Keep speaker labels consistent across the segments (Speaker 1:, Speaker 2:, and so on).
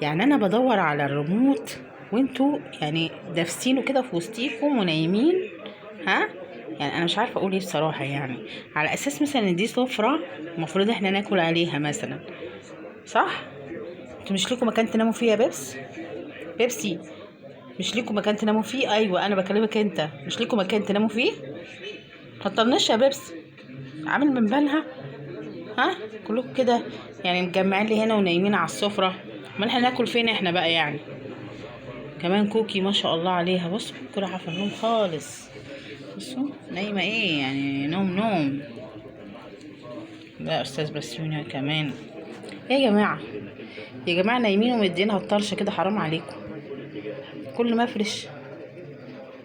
Speaker 1: يعني انا بدور على الريموت وانتوا يعني دافسينه كده في وسطيكم ونايمين. ها؟ يعني انا مش عارفه اقول ايه بصراحه، يعني على اساس مثلا ان دي سفره المفروض احنا ناكل عليها مثلا، صح؟ انتوا مش ليكوا مكان تناموا فيه يا بيبسي؟ مش ليكوا مكان تناموا فيه؟ ايوه انا بكلمك انت، مش ليكوا مكان تناموا فيه؟ متطنش يا بيبسي، عامل من بالها. ها؟ كلكم كده يعني متجمعين لي هنا ونايمين على السفره، امال احنا ناكل فين احنا بقى يعني؟ كمان كوكي ما شاء الله عليها، بصوا كوكي رايحه في النوم خالص. بصوا نايمه ايه يعني، نوم نوم. لا استاذ بسيوني كمان. إيه يا جماعه، يا جماعه نايمين ومدينها الطرشه كده، حرام عليكم. كل ما افرش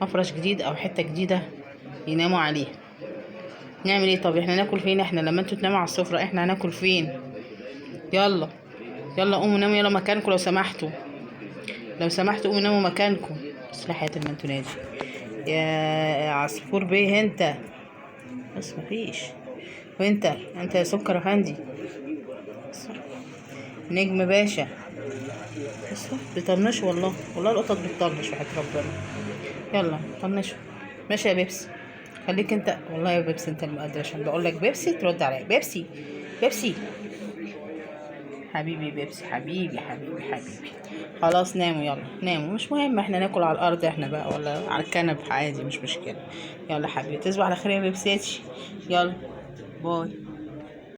Speaker 1: مفرش جديد او حته جديده يناموا عليها. نعمل ايه؟ طب احنا ناكل فين احنا لما انتوا تناموا على السفره؟ احنا هناكل فين؟ يلا يلا قوموا ناموا، يلا مكانكم لو سمحتوا، لو سمحتوا قوموا ناموا مكانكم. بس حياة ما انتوا نادي يا عصفور بيه انت. بس مفيش. وانت يا سكر افندي، نجم باشا. بس بيطنشوا والله، والله القطط بتطنش وحياة ربنا. يلا طنشوا. ماشي يا بيبسي، خليك انت والله يا بيبسي، انت المقدر عشان بقول لك بيبسي ترد عليا. بيبسي بيبسي حبيبي، بيبسي حبيبي. خلاص ناموا، يلا ناموا، مش مهم احنا ناكل على الارض احنا بقى ولا على الكنب، عادي مش مشكلة. يلا حبيبي تصبح على خير يا بيبسيتي. يلا باي.